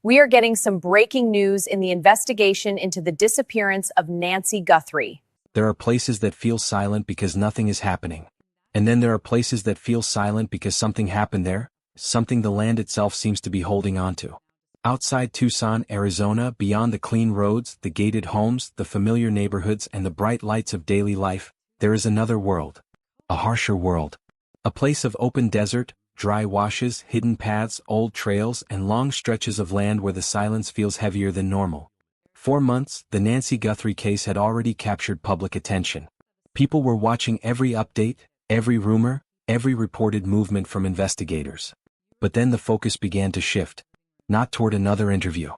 We are getting some breaking news in the investigation into the disappearance of Nancy Guthrie. There are places that feel silent because nothing is happening. And then there are places that feel silent because something happened there, something the land itself seems to be holding on to. Outside Tucson, Arizona, beyond the clean roads, the gated homes, the familiar neighborhoods, and the bright lights of daily life, there is another world. A harsher world. A place of open desert, dry washes, hidden paths, old trails, and long stretches of land where the silence feels heavier than normal. For months, the Nancy Guthrie case had already captured public attention. People were watching every update, every rumor, every reported movement from investigators. But then the focus began to shift. Not toward another interview.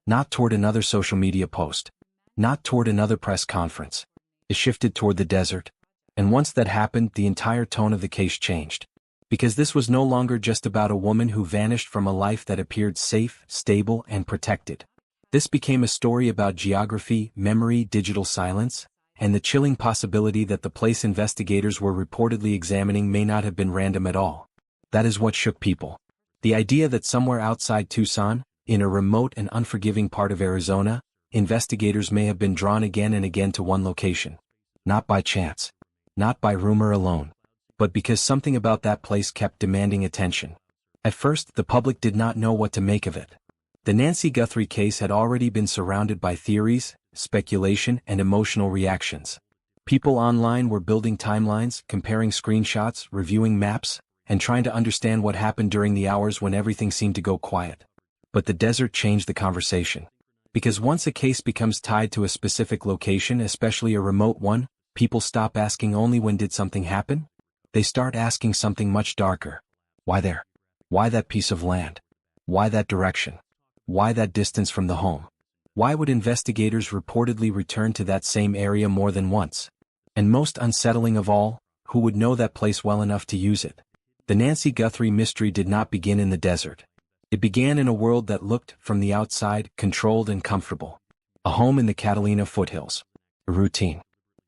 Not toward another social media post. Not toward another press conference. It shifted toward the desert. And once that happened, the entire tone of the case changed. Because this was no longer just about a woman who vanished from a life that appeared safe, stable, and protected. This became a story about geography, memory, digital silence, and the chilling possibility that the place investigators were reportedly examining may not have been random at all. That is what shook people. The idea that somewhere outside Tucson, in a remote and unforgiving part of Arizona, investigators may have been drawn again and again to one location. Not by chance. Not by rumor alone. But because something about that place kept demanding attention. At first, the public did not know what to make of it. The Nancy Guthrie case had already been surrounded by theories, speculation, and emotional reactions. People online were building timelines, comparing screenshots, reviewing maps, and trying to understand what happened during the hours when everything seemed to go quiet. But the desert changed the conversation. Because once a case becomes tied to a specific location, especially a remote one, people stop asking only when did something happen? They start asking something much darker. Why there? Why that piece of land? Why that direction? Why that distance from the home? Why would investigators reportedly return to that same area more than once? And most unsettling of all, who would know that place well enough to use it? The Nancy Guthrie mystery did not begin in the desert. It began in a world that looked, from the outside, controlled and comfortable. A home in the Catalina foothills. A routine.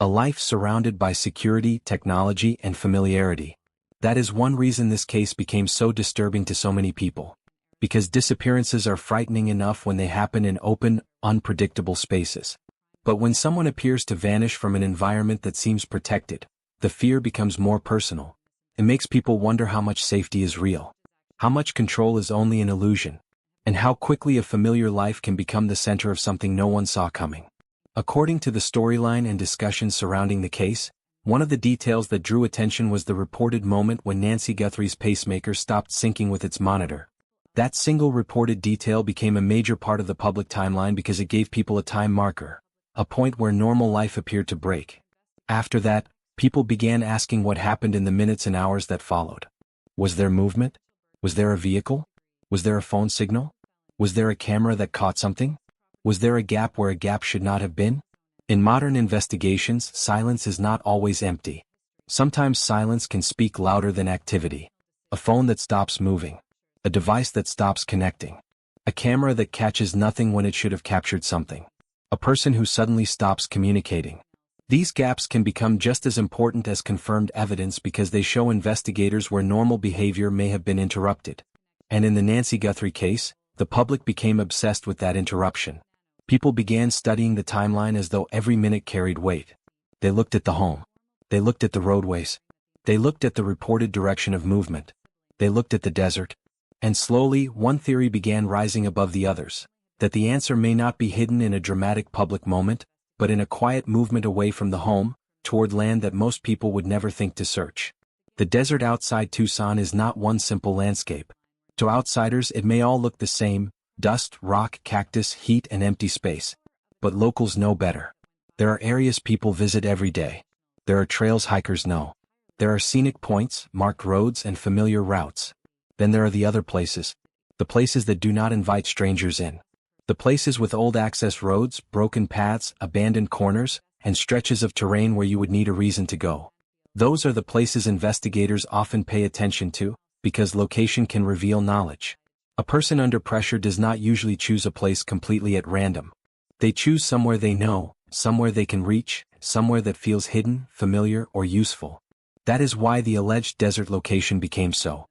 A life surrounded by security, technology, and familiarity. That is one reason this case became so disturbing to so many people. Because disappearances are frightening enough when they happen in open, unpredictable spaces. But when someone appears to vanish from an environment that seems protected, the fear becomes more personal. It makes people wonder how much safety is real, how much control is only an illusion, and how quickly a familiar life can become the center of something no one saw coming. According to the storyline and discussions surrounding the case, one of the details that drew attention was the reported moment when Nancy Guthrie's pacemaker stopped syncing with its monitor. That single reported detail became a major part of the public timeline because it gave people a time marker, a point where normal life appeared to break. After that, people began asking what happened in the minutes and hours that followed. Was there movement? Was there a vehicle? Was there a phone signal? Was there a camera that caught something? Was there a gap where a gap should not have been? In modern investigations, silence is not always empty. Sometimes silence can speak louder than activity. A phone that stops moving. A device that stops connecting. A camera that catches nothing when it should have captured something. A person who suddenly stops communicating. These gaps can become just as important as confirmed evidence because they show investigators where normal behavior may have been interrupted. And in the Nancy Guthrie case, the public became obsessed with that interruption. People began studying the timeline as though every minute carried weight. They looked at the home. They looked at the roadways. They looked at the reported direction of movement. They looked at the desert. And slowly, one theory began rising above the others, that the answer may not be hidden in a dramatic public moment, but in a quiet movement away from the home, toward land that most people would never think to search. The desert outside Tucson is not one simple landscape. To outsiders it may all look the same, dust, rock, cactus, heat, and empty space. But locals know better. There are areas people visit every day. There are trails hikers know. There are scenic points, marked roads, and familiar routes. Then there are the other places. The places that do not invite strangers in. The places with old access roads, broken paths, abandoned corners, and stretches of terrain where you would need a reason to go. Those are the places investigators often pay attention to, because location can reveal knowledge. A person under pressure does not usually choose a place completely at random. They choose somewhere they know, somewhere they can reach, somewhere that feels hidden, familiar, or useful. That is why the alleged desert location became so.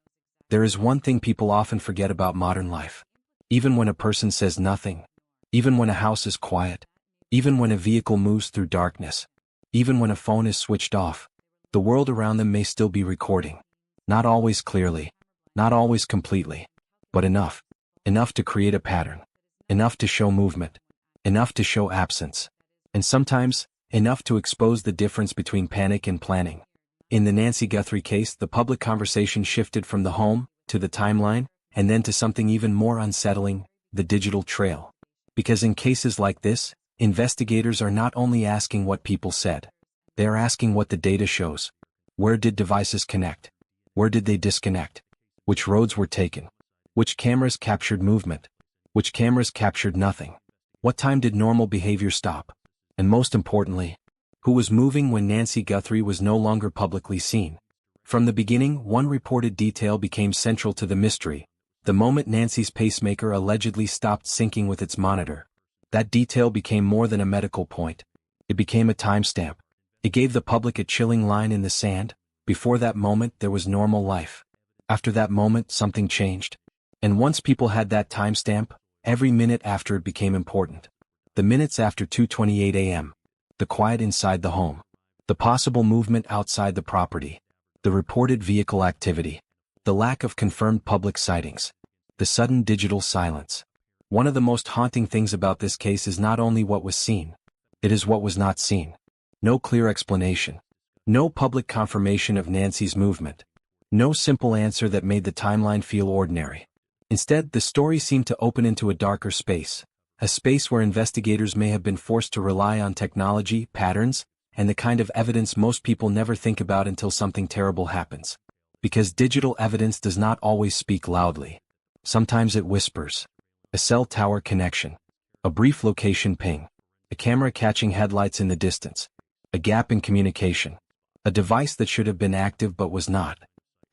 There is one thing people often forget about modern life. Even when a person says nothing. Even when a house is quiet. Even when a vehicle moves through darkness. Even when a phone is switched off. The world around them may still be recording. Not always clearly. Not always completely. But enough. Enough to create a pattern. Enough to show movement. Enough to show absence. And sometimes, enough to expose the difference between panic and planning. In the Nancy Guthrie case, the public conversation shifted from the home, to the timeline, and then to something even more unsettling, the digital trail. Because in cases like this, investigators are not only asking what people said. They are asking what the data shows. Where did devices connect? Where did they disconnect? Which roads were taken? Which cameras captured movement? Which cameras captured nothing? What time did normal behavior stop? And most importantly, who was moving when Nancy Guthrie was no longer publicly seen? From the beginning, one reported detail became central to the mystery. The moment Nancy's pacemaker allegedly stopped syncing with its monitor. That detail became more than a medical point. It became a timestamp. It gave the public a chilling line in the sand. Before that moment, there was normal life. After that moment, something changed. And once people had that timestamp, every minute after it became important. The minutes after 2:28 a.m. The quiet inside the home. The possible movement outside the property. The reported vehicle activity. The lack of confirmed public sightings. The sudden digital silence. One of the most haunting things about this case is not only what was seen. It is what was not seen. No clear explanation. No public confirmation of Nancy's movement. No simple answer that made the timeline feel ordinary. Instead, the story seemed to open into a darker space. A space where investigators may have been forced to rely on technology, patterns, and the kind of evidence most people never think about until something terrible happens. Because digital evidence does not always speak loudly. Sometimes it whispers. A cell tower connection. A brief location ping. A camera catching headlights in the distance. A gap in communication. A device that should have been active but was not.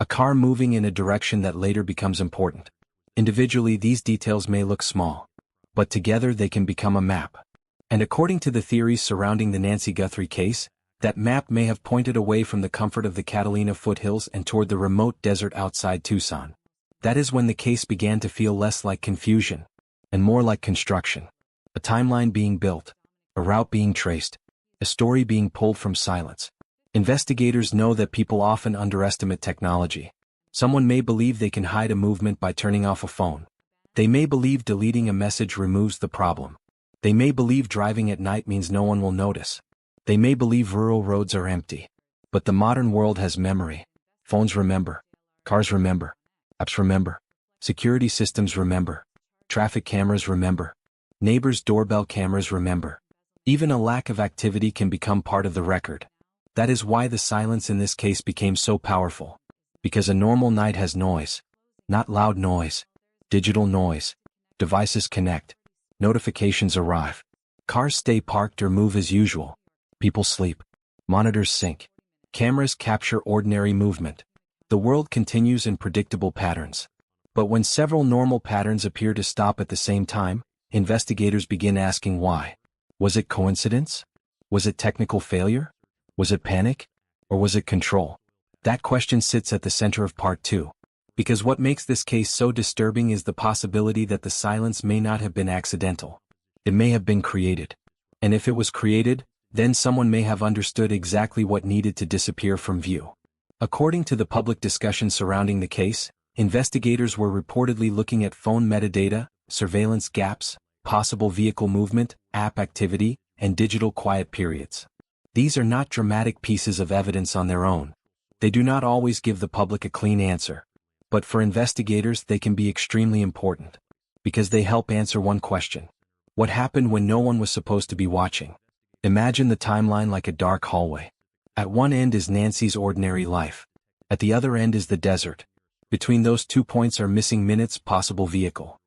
A car moving in a direction that later becomes important. Individually, these details may look small. But together they can become a map. And according to the theories surrounding the Nancy Guthrie case, that map may have pointed away from the comfort of the Catalina foothills and toward the remote desert outside Tucson. That is when the case began to feel less like confusion, and more like construction. A timeline being built, a route being traced, a story being pulled from silence. Investigators know that people often underestimate technology. Someone may believe they can hide a movement by turning off a phone. They may believe deleting a message removes the problem. They may believe driving at night means no one will notice. They may believe rural roads are empty. But the modern world has memory. Phones remember. Cars remember. Apps remember. Security systems remember. Traffic cameras remember. Neighbors' doorbell cameras remember. Even a lack of activity can become part of the record. That is why the silence in this case became so powerful. Because a normal night has noise. Not loud noise. Digital noise. Devices connect. Notifications arrive. Cars stay parked or move as usual. People sleep. Monitors sync. Cameras capture ordinary movement. The world continues in predictable patterns. But when several normal patterns appear to stop at the same time, investigators begin asking why. Was it coincidence? Was it technical failure? Was it panic? Or was it control? That question sits at the center of part 2. Because what makes this case so disturbing is the possibility that the silence may not have been accidental. It may have been created. And if it was created, then someone may have understood exactly what needed to disappear from view. According to the public discussion surrounding the case, investigators were reportedly looking at phone metadata, surveillance gaps, possible vehicle movement, app activity, and digital quiet periods. These are not dramatic pieces of evidence on their own. They do not always give the public a clean answer. But for investigators, they can be extremely important. Because they help answer one question. What happened when no one was supposed to be watching? Imagine the timeline like a dark hallway. At one end is Nancy's ordinary life. At the other end is the desert. Between those 2 points are missing minutes, possible vehicle.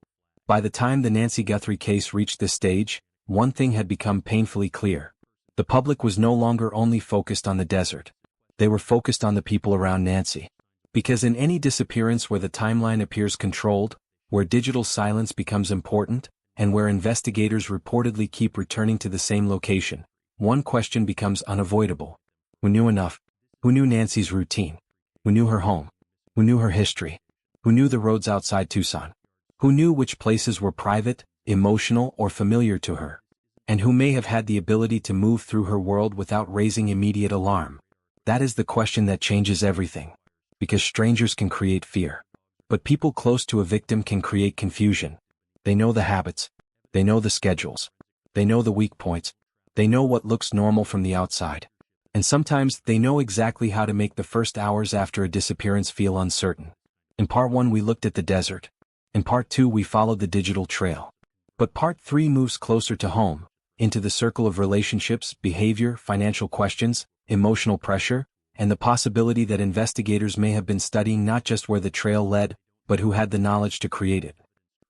By the time the Nancy Guthrie case reached this stage, one thing had become painfully clear. The public was no longer only focused on the desert. They were focused on the people around Nancy. Because in any disappearance where the timeline appears controlled, where digital silence becomes important, and where investigators reportedly keep returning to the same location, one question becomes unavoidable. Who knew enough? Who knew Nancy's routine? Who knew her home? Who knew her history? Who knew the roads outside Tucson? Who knew which places were private, emotional, or familiar to her? And who may have had the ability to move through her world without raising immediate alarm? That is the question that changes everything. Because strangers can create fear. But people close to a victim can create confusion. They know the habits. They know the schedules. They know the weak points. They know what looks normal from the outside. And sometimes they know exactly how to make the first hours after a disappearance feel uncertain. In part 1 we looked at the desert. In part 2 we followed the digital trail. But part 3 moves closer to home, into the circle of relationships, behavior, financial questions, emotional pressure, and the possibility that investigators may have been studying not just where the trail led, but who had the knowledge to create it.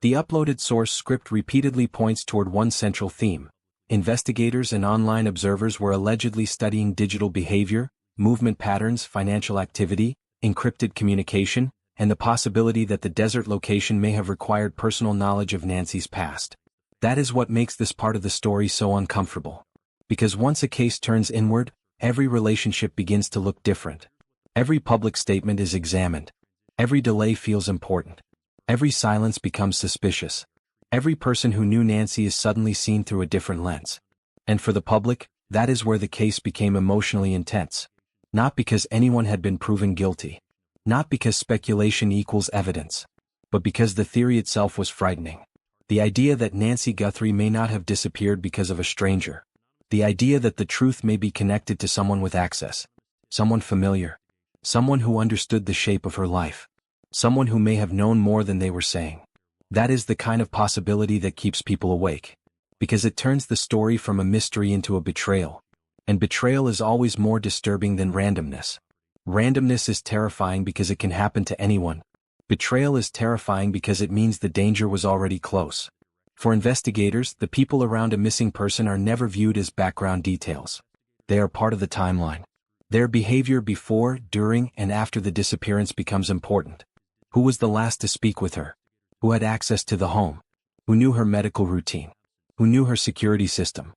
The uploaded source script repeatedly points toward one central theme. Investigators and online observers were allegedly studying digital behavior, movement patterns, financial activity, encrypted communication, and the possibility that the desert location may have required personal knowledge of Nancy's past. That is what makes this part of the story so uncomfortable. Because once a case turns inward, every relationship begins to look different. Every public statement is examined. Every delay feels important. Every silence becomes suspicious. Every person who knew Nancy is suddenly seen through a different lens. And for the public, that is where the case became emotionally intense. Not because anyone had been proven guilty. Not because speculation equals evidence. But because the theory itself was frightening. The idea that Nancy Guthrie may not have disappeared because of a stranger. The idea that the truth may be connected to someone with access. Someone familiar. Someone who understood the shape of her life. Someone who may have known more than they were saying. That is the kind of possibility that keeps people awake. Because it turns the story from a mystery into a betrayal. And betrayal is always more disturbing than randomness. Randomness is terrifying because it can happen to anyone. Betrayal is terrifying because it means the danger was already close. For investigators, the people around a missing person are never viewed as background details. They are part of the timeline. Their behavior before, during, and after the disappearance becomes important. Who was the last to speak with her? Who had access to the home? Who knew her medical routine? Who knew her security system?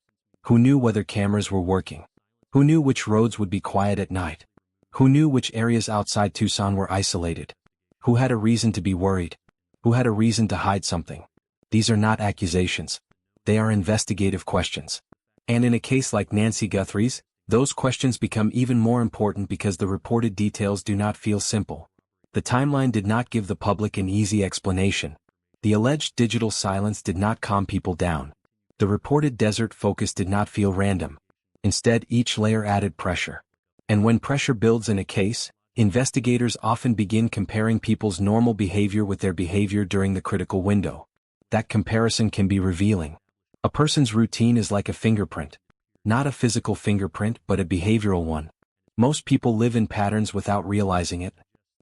Who knew whether cameras were working? Who knew which roads would be quiet at night? Who knew which areas outside Tucson were isolated? Who had a reason to be worried? Who had a reason to hide something? These are not accusations. They are investigative questions. And in a case like Nancy Guthrie's, those questions become even more important because the reported details do not feel simple. The timeline did not give the public an easy explanation. The alleged digital silence did not calm people down. The reported desert focus did not feel random. Instead, each layer added pressure. And when pressure builds in a case, investigators often begin comparing people's normal behavior with their behavior during the critical window. That comparison can be revealing. A person's routine is like a fingerprint. Not a physical fingerprint, but a behavioral one. Most people live in patterns without realizing it.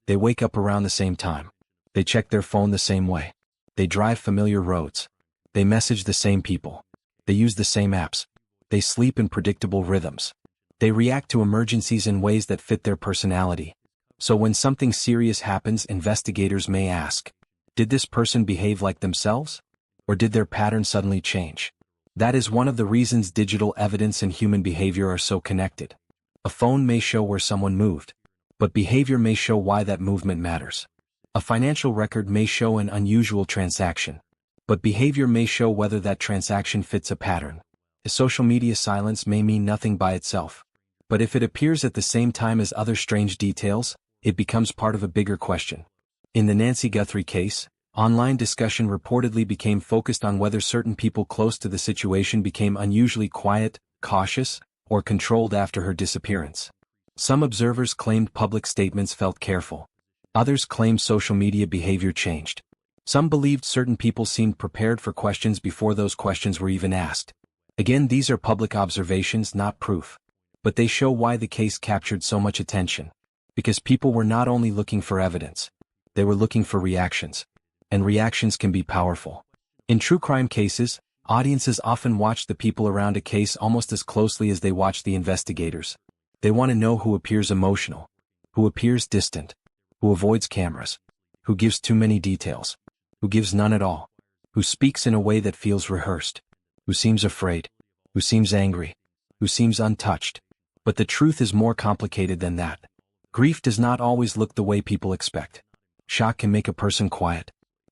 They wake up around the same time. They check their phone the same way. They drive familiar roads. They message the same people. They use the same apps. They sleep in predictable rhythms. They react to emergencies in ways that fit their personality. So when something serious happens, investigators may ask, did this person behave like themselves? Or did their pattern suddenly change? That is one of the reasons digital evidence and human behavior are so connected. A phone may show where someone moved, but behavior may show why that movement matters. A financial record may show an unusual transaction, but behavior may show whether that transaction fits a pattern. A social media silence may mean nothing by itself, but if it appears at the same time as other strange details, it becomes part of a bigger question. In the Nancy Guthrie case, online discussion reportedly became focused on whether certain people close to the situation became unusually quiet, cautious, or controlled after her disappearance. Some observers claimed public statements felt careful. Others claimed social media behavior changed. Some believed certain people seemed prepared for questions before those questions were even asked. Again, these are public observations, not proof. But they show why the case captured so much attention. Because people were not only looking for evidence, they were looking for reactions. And reactions can be powerful. In true crime cases, audiences often watch the people around a case almost as closely as they watch the investigators. They want to know who appears emotional, who appears distant, who avoids cameras, who gives too many details, who gives none at all, who speaks in a way that feels rehearsed, who seems afraid, who seems angry, who seems untouched. But the truth is more complicated than that. Grief does not always look the way people expect. Shock can make a person quiet.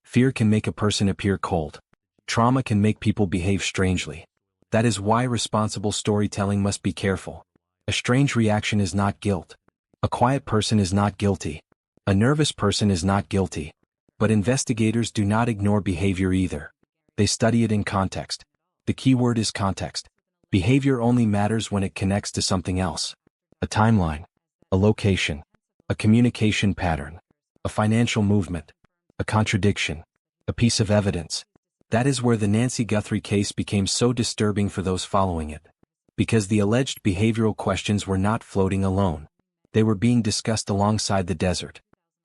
Fear can make a person appear cold. Trauma can make people behave strangely. That is why responsible storytelling must be careful. A strange reaction is not guilt. A quiet person is not guilty. A nervous person is not guilty. But investigators do not ignore behavior either. They study it in context. The key word is context. Behavior only matters when it connects to something else. A timeline, a location, a communication pattern, a financial movement, a contradiction, a piece of evidence. That is where the Nancy Guthrie case became so disturbing for those following it. Because the alleged behavioral questions were not floating alone. They were being discussed alongside the desert.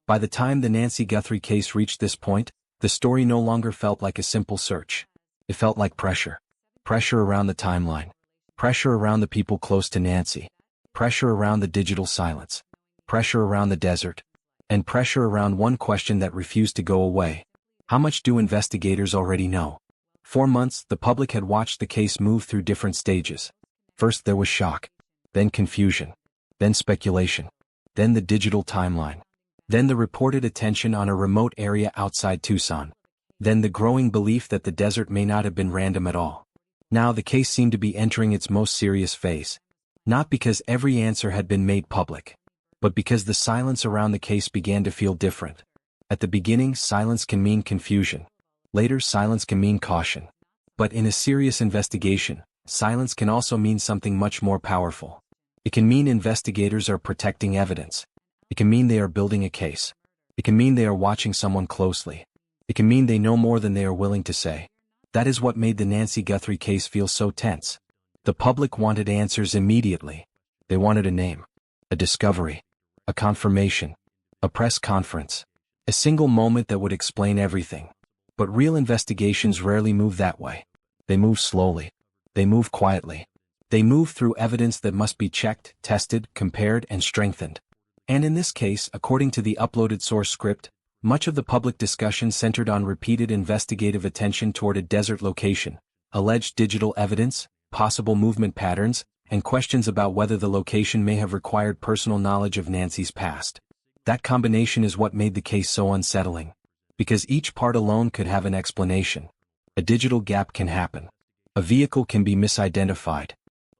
By the time the Nancy Guthrie case reached this point, the story no longer felt like a simple search. It felt like pressure. Pressure around the timeline. Pressure around the people close to Nancy. Pressure around the digital silence. Pressure around the desert. And pressure around one question that refused to go away. How much do investigators already know? 4 months, the public had watched the case move through different stages. First there was shock. Then confusion. Then speculation. Then the digital timeline. Then the reported attention on a remote area outside Tucson. Then the growing belief that the desert may not have been random at all. Now the case seemed to be entering its most serious phase. Not because every answer had been made public, but because the silence around the case began to feel different. At the beginning, silence can mean confusion. Later, silence can mean caution. But in a serious investigation, silence can also mean something much more powerful. It can mean investigators are protecting evidence. It can mean they are building a case. It can mean they are watching someone closely. It can mean they know more than they are willing to say. That is what made the Nancy Guthrie case feel so tense. The public wanted answers immediately. They wanted a name, a discovery, a confirmation, a press conference, a single moment that would explain everything. But real investigations rarely move that way. They move slowly. They move quietly. They move through evidence that must be checked, tested, compared, and strengthened. And in this case, according to the uploaded source script, much of the public discussion centered on repeated investigative attention toward a desert location, alleged digital evidence, possible movement patterns, and questions about whether the location may have required personal knowledge of Nancy's past. That combination is what made the case so unsettling. Because each part alone could have an explanation. A digital gap can happen. A vehicle can be misidentified.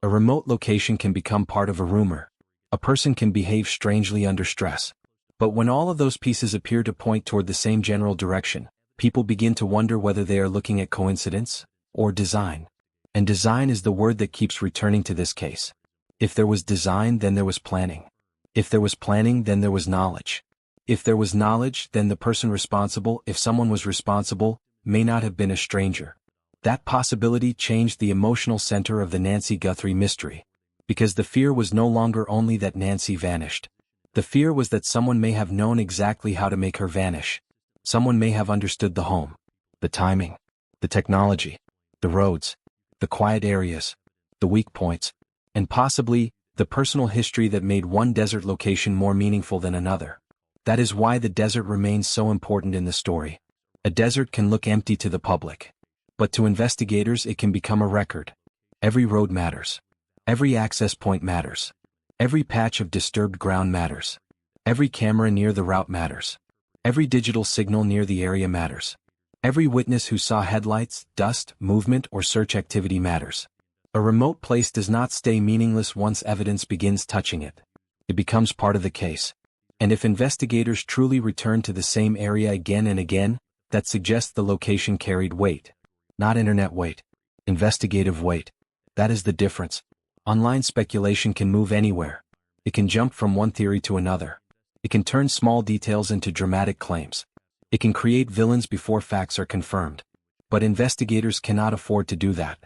A remote location can become part of a rumor. A person can behave strangely under stress. But when all of those pieces appear to point toward the same general direction, people begin to wonder whether they are looking at coincidence or design. And design is the word that keeps returning to this case. If there was design, then there was planning. If there was planning, then there was knowledge. If there was knowledge, then the person responsible, if someone was responsible, may not have been a stranger. That possibility changed the emotional center of the Nancy Guthrie mystery. Because the fear was no longer only that Nancy vanished. The fear was that someone may have known exactly how to make her vanish. Someone may have understood the home, the timing, the technology, the roads, the quiet areas, the weak points, and possibly the personal history that made one desert location more meaningful than another. That is why the desert remains so important in the story. A desert can look empty to the public. But to investigators it can become a record. Every road matters. Every access point matters. Every patch of disturbed ground matters. Every camera near the route matters. Every digital signal near the area matters. Every witness who saw headlights, dust, movement, or search activity matters. A remote place does not stay meaningless once evidence begins touching it. It becomes part of the case. And if investigators truly return to the same area again and again, that suggests the location carried weight. Not internet weight. Investigative weight. That is the difference. Online speculation can move anywhere. It can jump from one theory to another. It can turn small details into dramatic claims. It can create villains before facts are confirmed. But investigators cannot afford to do that.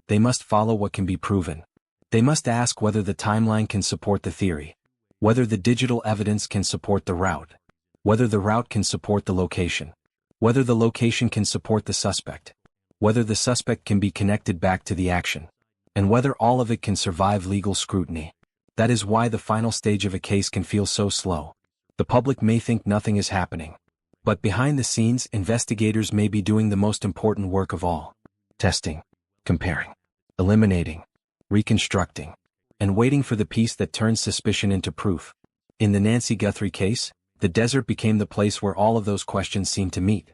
They must follow what can be proven. They must ask whether the timeline can support the theory. Whether the digital evidence can support the route. Whether the route can support the location. Whether the location can support the suspect. Whether the suspect can be connected back to the action. And whether all of it can survive legal scrutiny. That is why the final stage of a case can feel so slow. The public may think nothing is happening. But behind the scenes, investigators may be doing the most important work of all. Testing, comparing, eliminating, reconstructing, and waiting for the piece that turns suspicion into proof. In the Nancy Guthrie case, the desert became the place where all of those questions seemed to meet.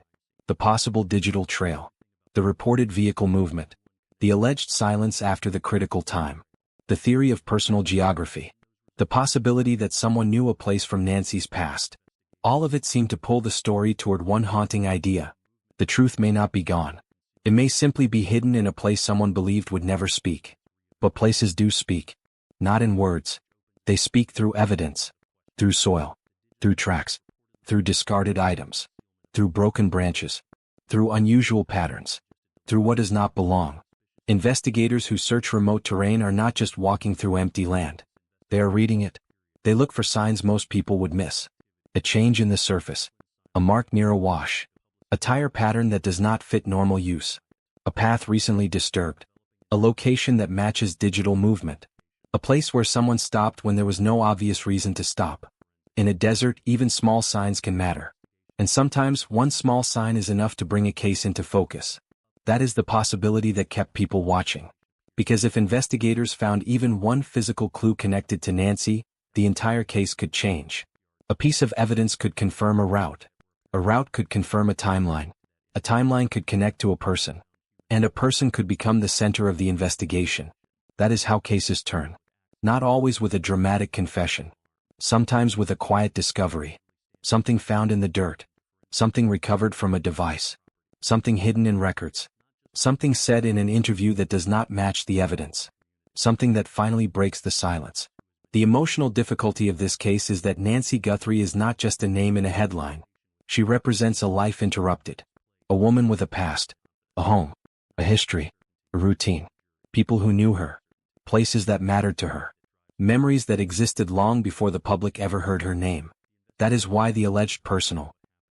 the possible digital trail, the reported vehicle movement, the alleged silence after the critical time, the theory of personal geography, the possibility that someone knew a place from Nancy's past. All of it seemed to pull the story toward one haunting idea. The truth may not be gone. It may simply be hidden in a place someone believed would never speak. But places do speak. Not in words. They speak through evidence. Through soil. Through tracks. Through discarded items. Through broken branches. Through unusual patterns. Through what does not belong. Investigators who search remote terrain are not just walking through empty land. They are reading it. They look for signs most people would miss. A change in the surface. A mark near a wash. A tire pattern that does not fit normal use. A path recently disturbed. A location that matches digital movement. A place where someone stopped when there was no obvious reason to stop. In a desert, even small signs can matter. And sometimes one small sign is enough to bring a case into focus. That is the possibility that kept people watching. Because if investigators found even one physical clue connected to Nancy, the entire case could change. A piece of evidence could confirm a route. A route could confirm a timeline. A timeline could connect to a person. And a person could become the center of the investigation. That is how cases turn. Not always with a dramatic confession. Sometimes with a quiet discovery. Something found in the dirt. Something recovered from a device. Something hidden in records. Something said in an interview that does not match the evidence. Something that finally breaks the silence. The emotional difficulty of this case is that Nancy Guthrie is not just a name in a headline. She represents a life interrupted. A woman with a past. A home. A history. A routine. People who knew her. Places that mattered to her. Memories that existed long before the public ever heard her name. That is why the alleged personal,